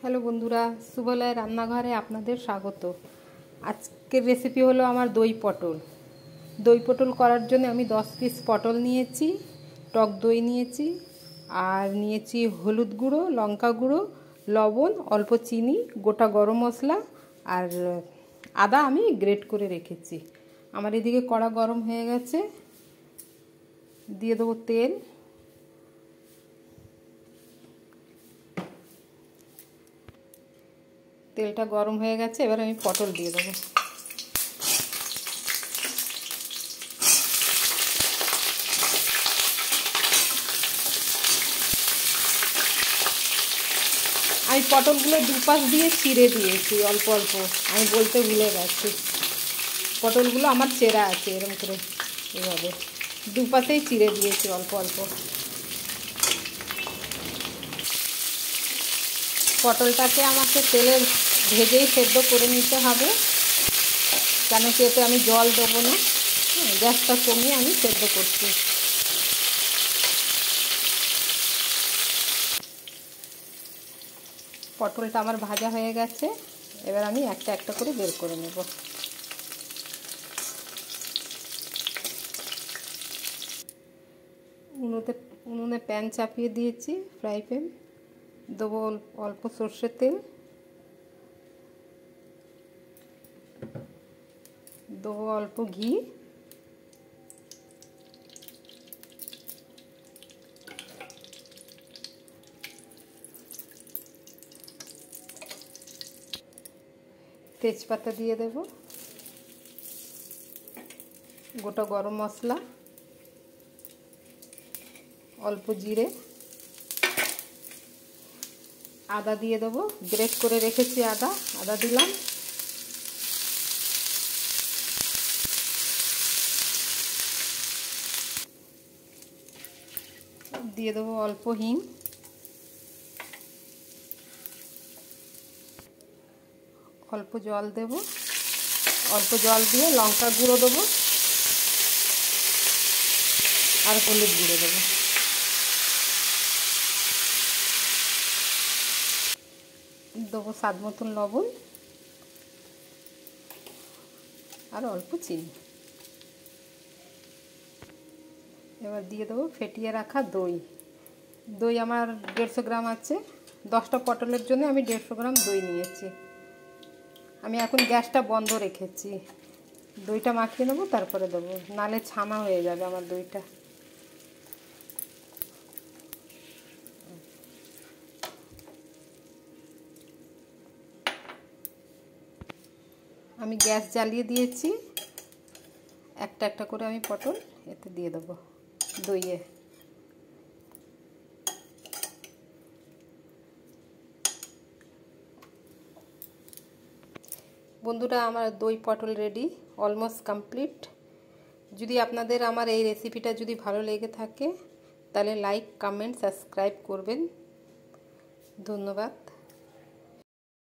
Hello বন্ধুরা, সুবলয় রান্নাঘরে আপনাদের স্বাগত। আজকের রেসিপি হলো আমার দই পটল। দই পটল করার জন্য আমি 10 পিস পটল নিয়েছি, টক দই নিয়েছি, আর নিয়েছি হলুদ গুঁড়ো, লঙ্কা গুঁড়ো, লবণ, অল্প চিনি, গোটা গরম মশলা আর আদা আমি গ্রেট করে রেখেছি। আমার এদিকে কড়া গরম হয়ে গেছে, দিয়ে দেবো তেল। তেলটা গরম হয়ে গেছে, এবার আমি পটল দিয়ে দেবো। আমি পটলগুলো দুপাশ দিয়ে চিড়ে দিয়েছি অল্প অল্প, আমি বলতে ভুলে গেছি। পটলগুলো আমার চেরা আছে এরকম করে, এভাবে দুপাশেই চিড়ে দিয়েছি অল্প অল্প। পটলটাকে আমাকে তেলে ভেজেই সেদ্ধ করে নিতে হবে, কেন কি এতে আমি জল দেবো না। গ্যাসটা কমিয়ে আমি সেদ্ধ করছি। পটলটা আমার ভাজা হয়ে গেছে, এবার আমি একটা একটা করে বের করে নেব। উনুনে প্যান চাপিয়ে দিয়েছি, ফ্রাই প্যান। দেবো অল্প সর্ষের তেল, দেবো অল্প ঘি, তেজপাতা দিয়ে দেব, গোটা গরম মশলা, অল্প জিরে, আদা দিয়ে দেবো, গ্রেট করে রেখেছি আদা দিলাম, দিয়ে দেবো অল্প হিং, অল্প জল দেব, অল্প জল দিয়ে লঙ্কা গুঁড়ো দেবো আর হলুদ গুঁড়ো দেবো। দেবো স্বাদ মতন লবণ আর অল্প চিনি। এবার দিয়ে দেবো ফেটিয়ে রাখা দই আমার 150 গ্রাম আছে। 10টা পটলের জন্য আমি 150 গ্রাম দই নিয়েছি। আমি এখন গ্যাসটা বন্ধ রেখেছি, দইটা মাখিয়ে নেবো, তারপরে দেবো, নালে ছানা হয়ে যাবে আমার দইটা। আমি গ্যাস জ্বালিয়ে দিয়েছি, একটা একটা করে আমি পটল এতে দিয়ে দেবো দইয়ে। বন্ধুরা, আমার দই পটল রেডি, অলমোস্ট কমপ্লিট। যদি আপনাদের আমার এই রেসিপিটা যদি ভালো লেগে থাকে তাহলে লাইক, কমেন্ট, সাবস্ক্রাইব করবেন। ধন্যবাদ।